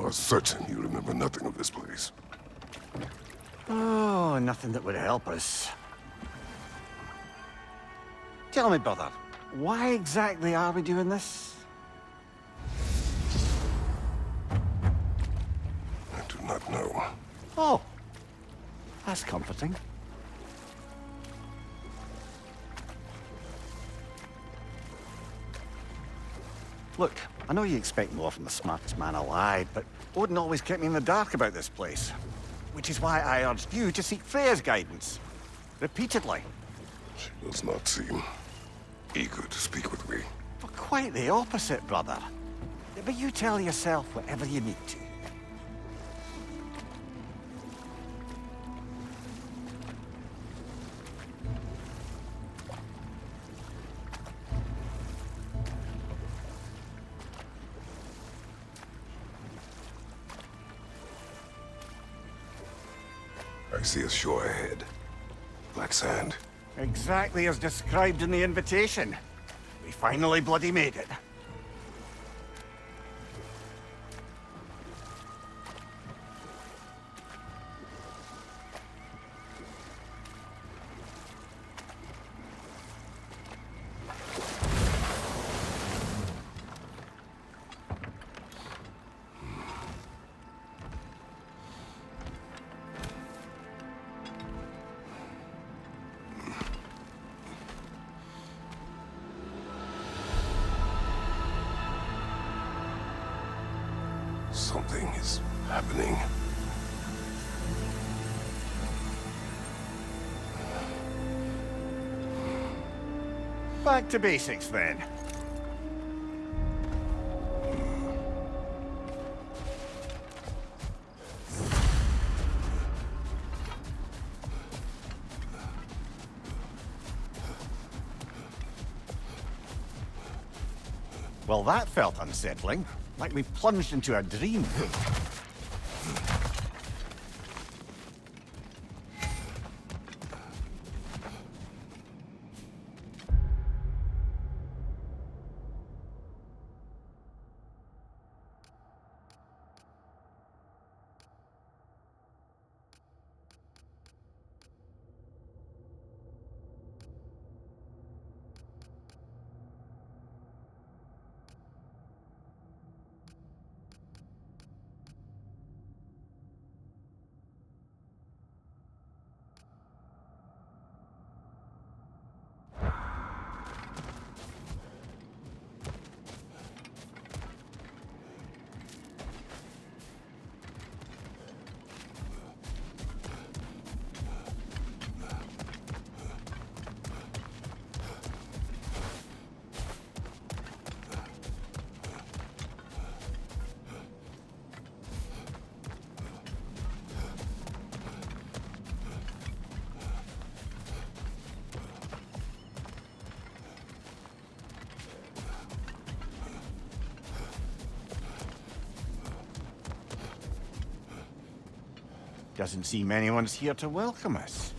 are certain you remember nothing of this place. Oh, nothing that would help us. Tell me, brother, why exactly are we doing this? I do not know. Oh, that's comforting. Look, I know you expect more from the smartest man alive, but Odin always kept me in the dark about this place. Which is why I urged you to seek Freya's guidance. Repeatedly. She does not seem eager to speak with me. Well, quite the opposite, brother. But you tell yourself whatever you need to. I see a shore ahead. Black sand. Exactly as described in the invitation. We finally bloody made it. Something is happening. Back to basics, then. Well, that felt unsettling. Like we plunged into a dream. Doesn't seem anyone's here to welcome us.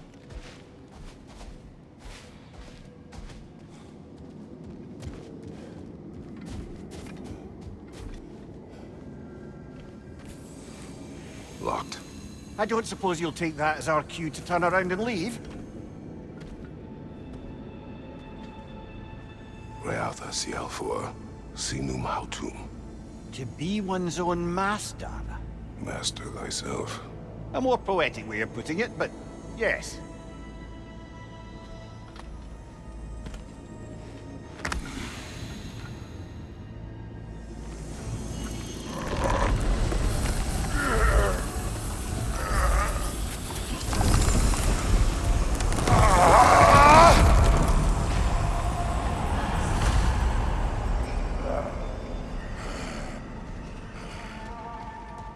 Locked. I don't suppose you'll take that as our cue to turn around and leave? Reatha Sialfor, Sinum Hautum. To be one's own master. Master thyself. A more poetic way of putting it, but yes.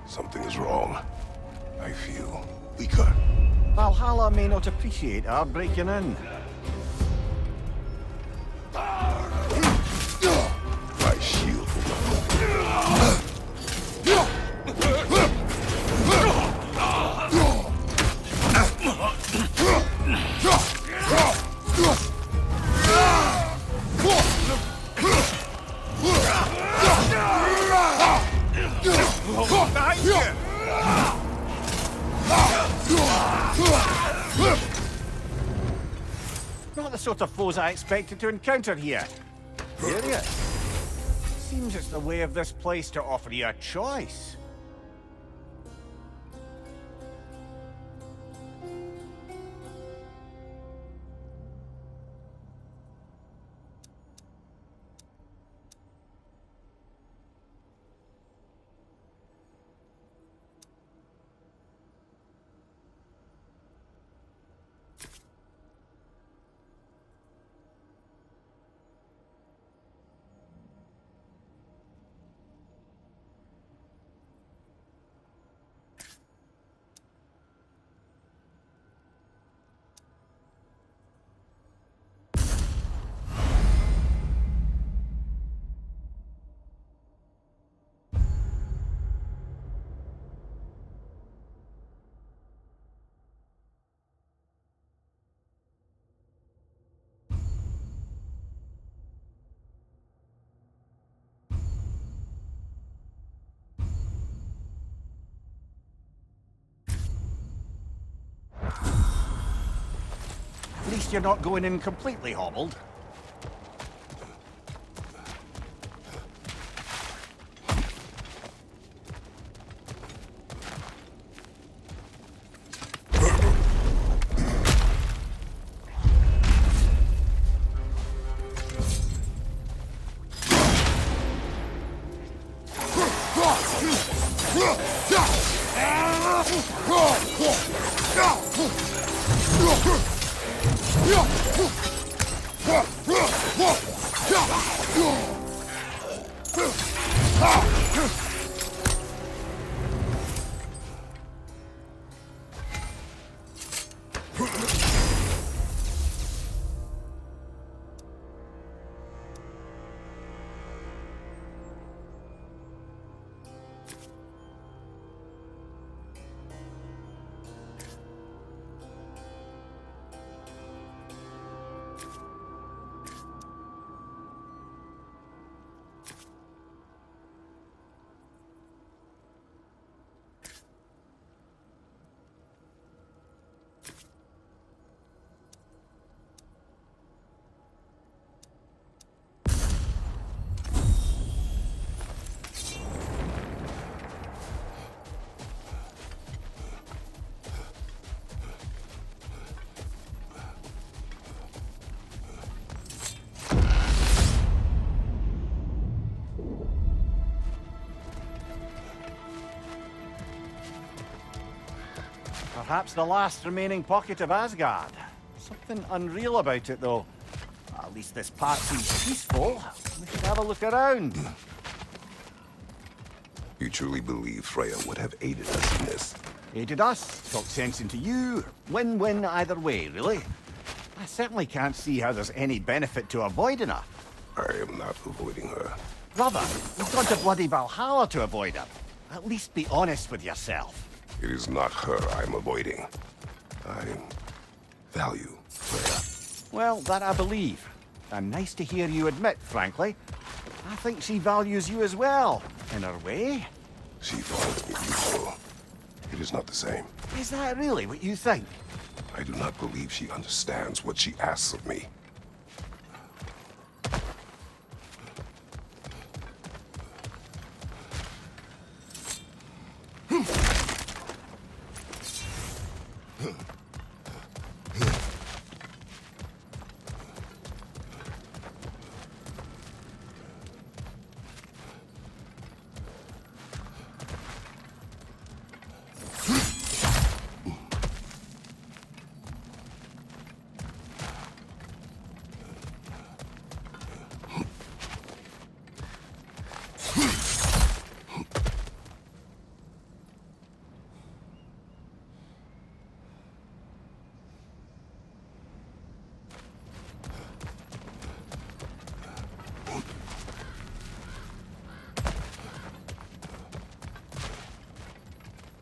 Something is wrong. I feel weaker. Valhalla may not appreciate our breaking in. My shield will Not the sort of foes I expected to encounter here. Curious. Seems it's the way of this place to offer you a choice. At least you're not going in completely hobbled. Perhaps the last remaining pocket of Asgard. Something unreal about it, though. At least this part seems peaceful. We should have a look around. You truly believe Freya would have aided us in this? Aided us, talked sense into you. Win-win either way, really. I certainly can't see how there's any benefit to avoiding her. I am not avoiding her. Brother, you've gone to bloody Valhalla to avoid her. At least be honest with yourself. It is not her I'm avoiding. I value Freya. Well, that I believe. And nice to hear you admit, frankly. I think she values you as well, in her way. She finds me useful. It is not the same. Is that really what you think? I do not believe she understands what she asks of me.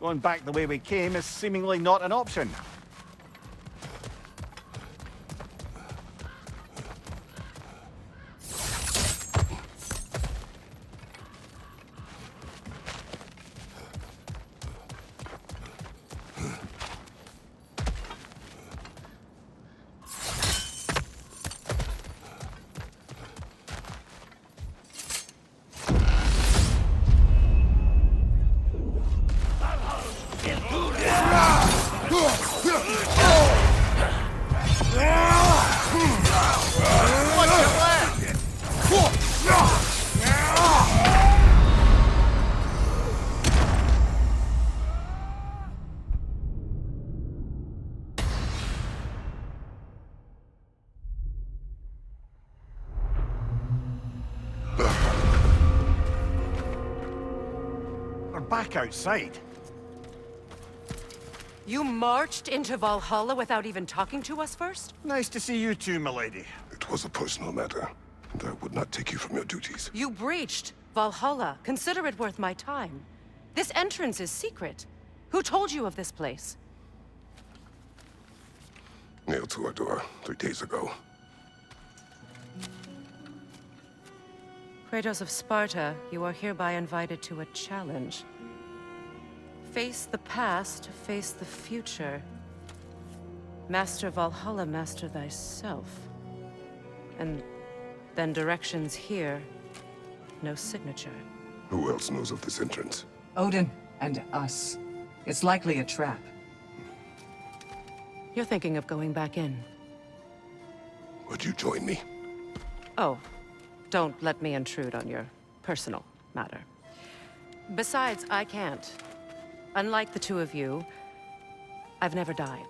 Going back the way we came is seemingly not an option. We're back outside. You marched into Valhalla without even talking to us first? Nice to see you too, milady. It was a personal matter, and I would not take you from your duties. You breached Valhalla. Consider it worth my time. This entrance is secret. Who told you of this place? Nailed to our door 3 days ago. Kratos of Sparta, you are hereby invited to a challenge. Face the past, face the future. Master Valhalla, master thyself. And then directions here, no signature. Who else knows of this entrance? Odin and us. It's likely a trap. You're thinking of going back in. Would you join me? Oh, don't let me intrude on your personal matter. Besides, I can't. Unlike the two of you, I've never died.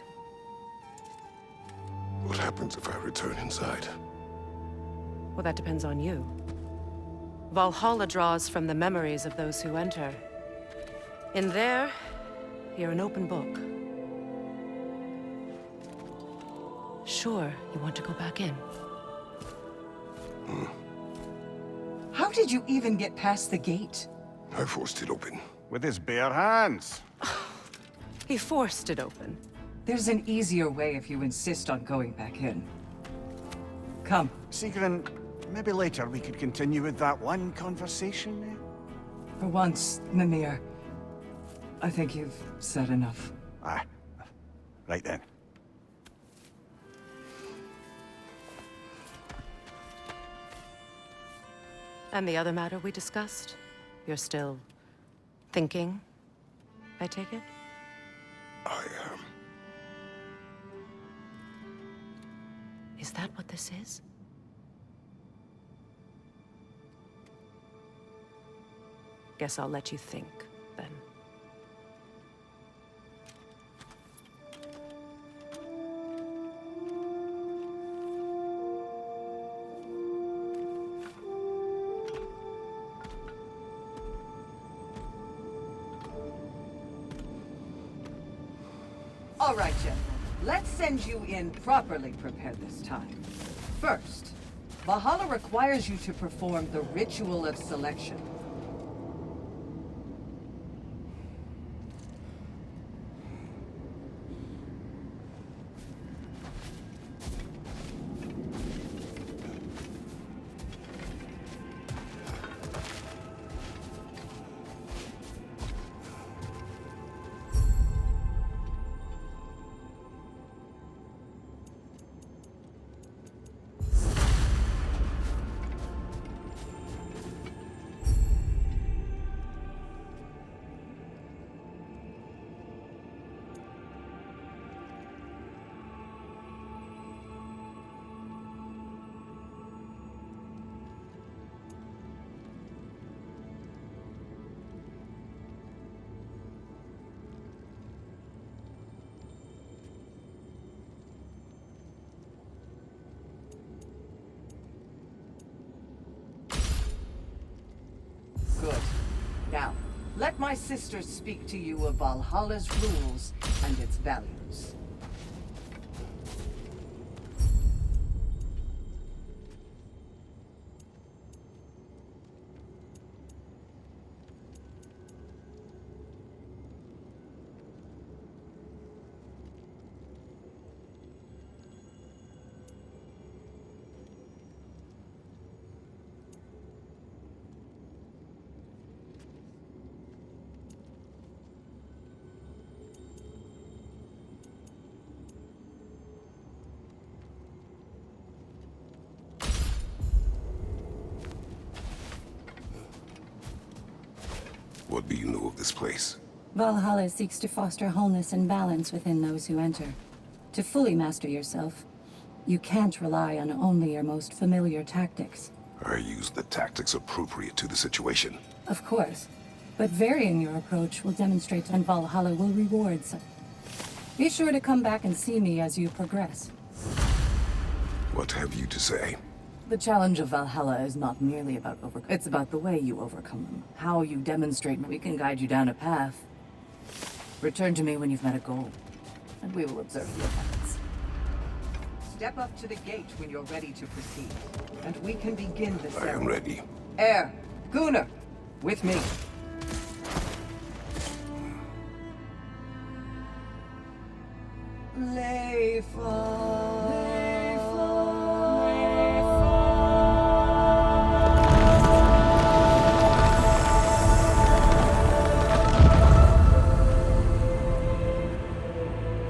What happens if I return inside? Well, that depends on you. Valhalla draws from the memories of those who enter. In there, you're an open book. Sure, you want to go back in. How did you even get past the gate? I forced it open. With his bare hands. He forced it open. There's an easier way if you insist on going back in. Come. Sigrun, maybe later we could continue with that one conversation, eh? For once, Mimir, I think you've said enough. Ah, right then. And the other matter we discussed? You're still thinking, I take it? I am. Is that what this is? Guess I'll let you think, then. All right, General. Let's send you in properly prepared this time. First, Valhalla requires you to perform the ritual of selection. Good. Now, let my sister speak to you of Valhalla's rules and its values. What do you know of this place? Valhalla seeks to foster wholeness and balance within those who enter. To fully master yourself, you can't rely on only your most familiar tactics. I use the tactics appropriate to the situation. Of course, but varying your approach will demonstrate and Valhalla will reward some. Be sure to come back and see me as you progress. What have you to say? The challenge of Valhalla is not merely about overcoming. It's about the way you overcome them. How you demonstrate, we can guide you down a path. Return to me when you've met a goal, and we will observe the effects. Step up to the gate when you're ready to proceed, and we can begin the ceremony. I am ready. Air, Gunnar, with me.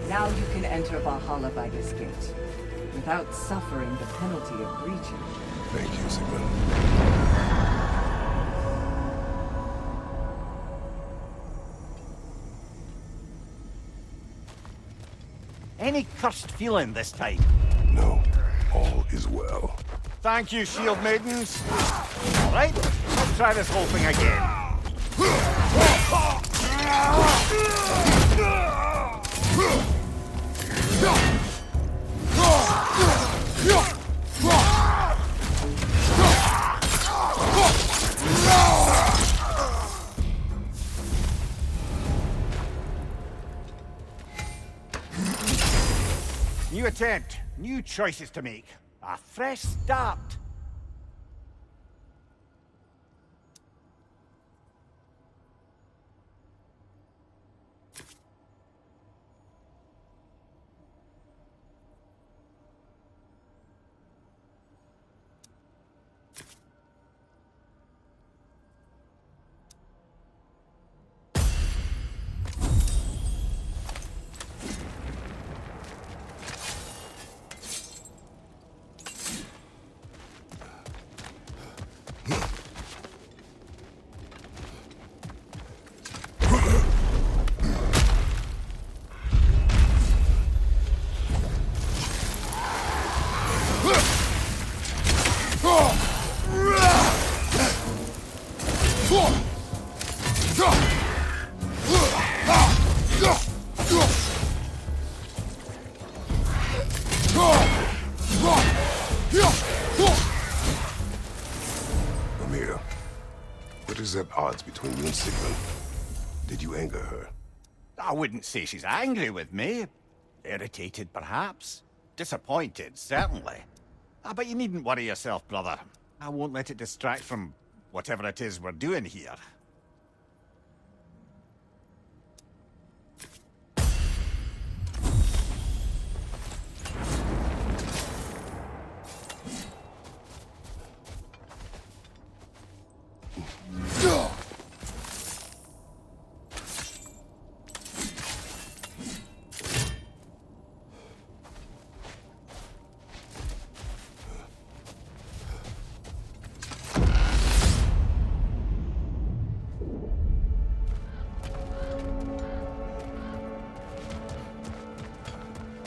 Now you can enter Valhalla by this gate, without suffering the penalty of breaching. Thank you, Sigmund. Any cursed feeling this time? No, all is well. Thank you, shield maidens. All right, let's try this whole thing again. New attempt, new choices to make. A fresh start. Amir, what is at odds between you and Sigmund? Did you anger her? I wouldn't say she's angry with me. Irritated, perhaps. Disappointed, certainly. But you needn't worry yourself, brother. I won't let it distract from whatever it is we're doing here.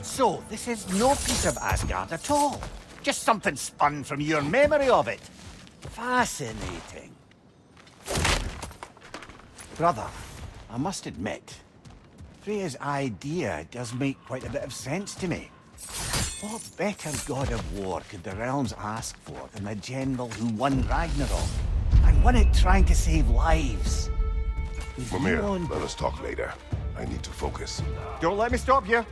So, this is no piece of Asgard at all. Just something spun from your memory of it. Fascinating. Brother, I must admit, Freya's idea does make quite a bit of sense to me. What better god of war could the realms ask for than the general who won Ragnarok? And won it trying to save lives. With Mimir, you on- let us talk later. I need to focus. Don't let me stop you.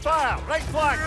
Fire! Right flank!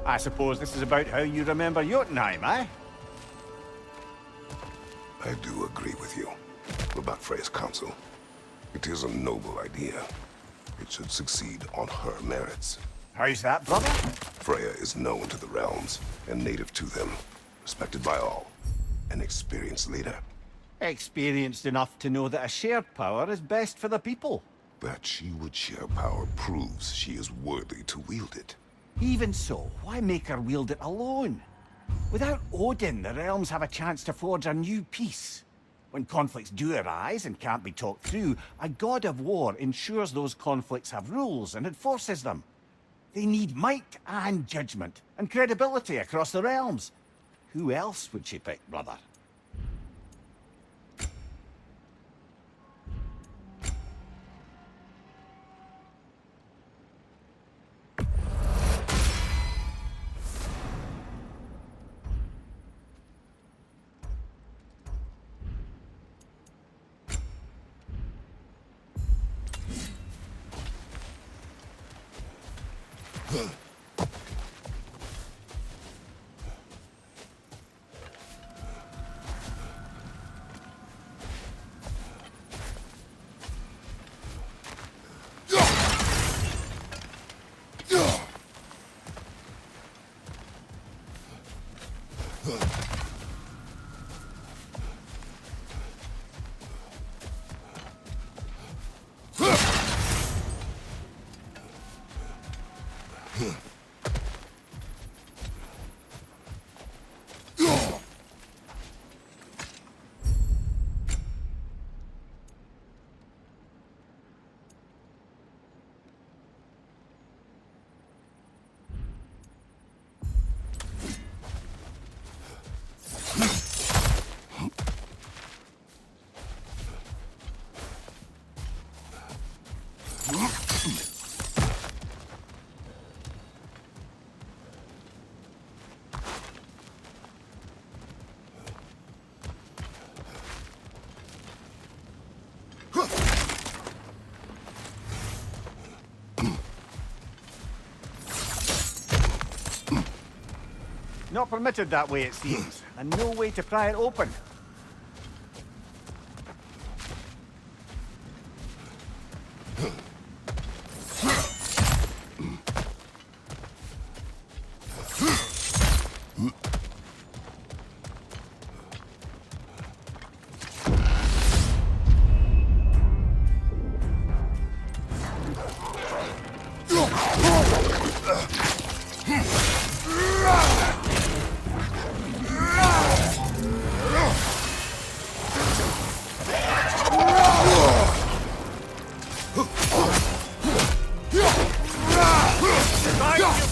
I suppose this is about how you remember Jotunheim, eh? I do agree with you about Freya's council. It is a noble idea. It should succeed on her merits. How's that, brother? Freya is known to the realms and native to them, respected by all, an experienced leader. Experienced enough to know that a shared power is best for the people. That she would share power proves she is worthy to wield it. Even so, why make her wield it alone? Without Odin, the realms have a chance to forge a new peace. When conflicts do arise and can't be talked through, a god of war ensures those conflicts have rules and enforces them. They need might and judgment, and credibility across the realms. Who else would she pick, brother? Not permitted that way, it seems, and no way to pry it open.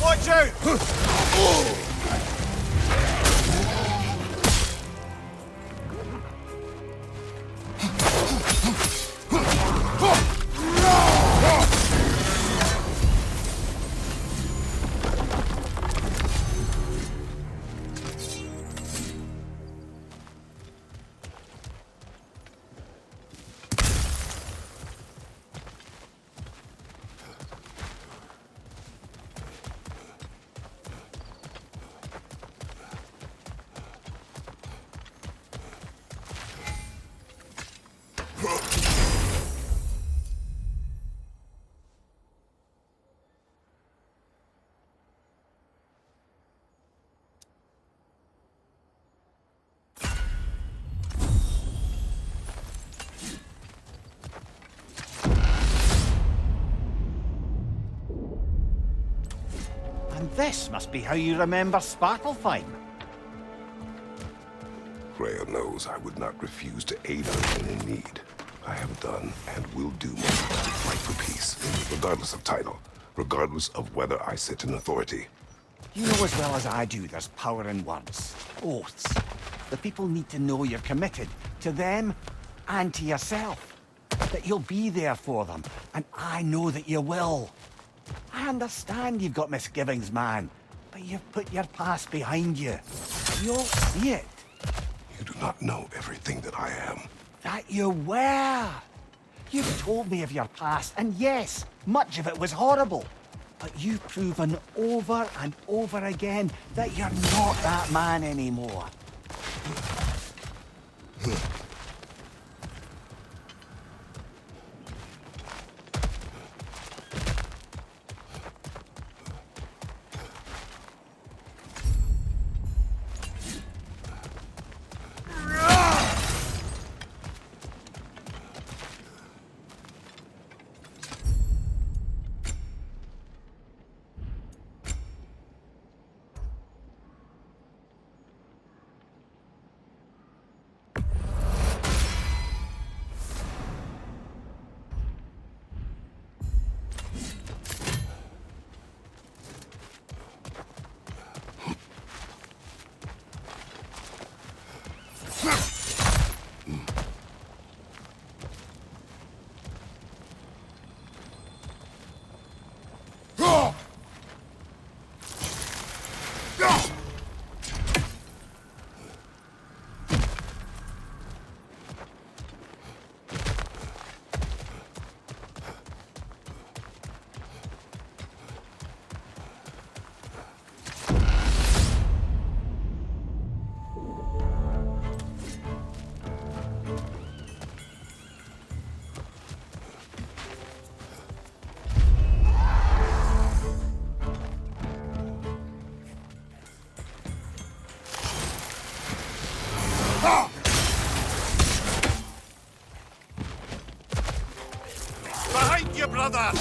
Watch out! This must be how you remember Svartalfheim. Freya knows I would not refuse to aid her when in need. I have done and will do my best to fight for peace, regardless of title, regardless of whether I sit in authority. You know as well as I do there's power in words, oaths. The people need to know you're committed, to them and to yourself. That you'll be there for them, and I know that you will. I understand you've got misgivings, man, but you've put your past behind you. You'll see it. You do not know everything that I am. That you were! You've told me of your past, and yes, much of it was horrible. But you've proven over and over again that you're not that man anymore. Behind you, brother!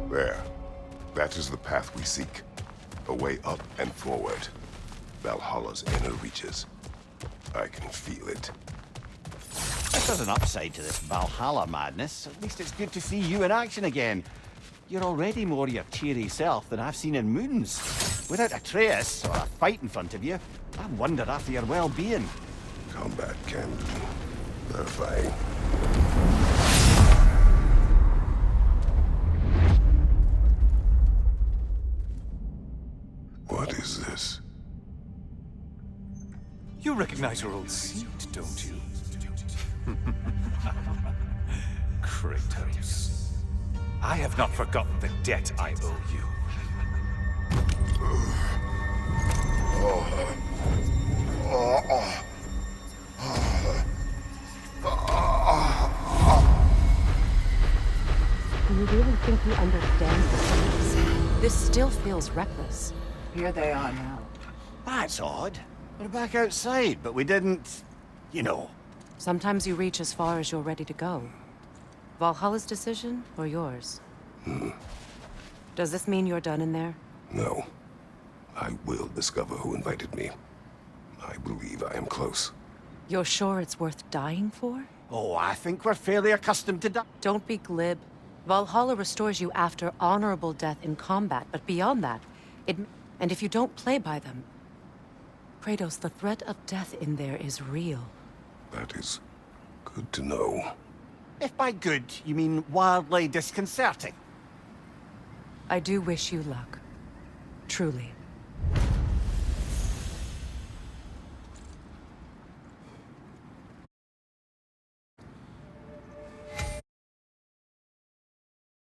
There. That is the path we seek. A way up and forward. Valhalla's inner reaches. I can feel it. If there's an upside to this Valhalla madness, at least it's good to see you in action again. You're already more your cheery self than I've seen in moons. Without Atreus, or a fight in front of you, I wonder after your well-being. Combat can be clarifying. What is this? You recognize your old seat, don't you? Kratos. I have not forgotten the debt I owe you. Do you really think he understands this? This still feels reckless. Here they are now. That's odd. We're back outside, but we didn't... you know. Sometimes you reach as far as you're ready to go. Valhalla's decision, or yours? Does this mean you're done in there? No. I will discover who invited me. I believe I am close. You're sure it's worth dying for? Oh, I think we're fairly accustomed to Don't be glib. Valhalla restores you after honorable death in combat, but beyond that, and if you don't play by them... Kratos, the threat of death in there is real. That is good to know. If by good, you mean wildly disconcerting. I do wish you luck. Truly.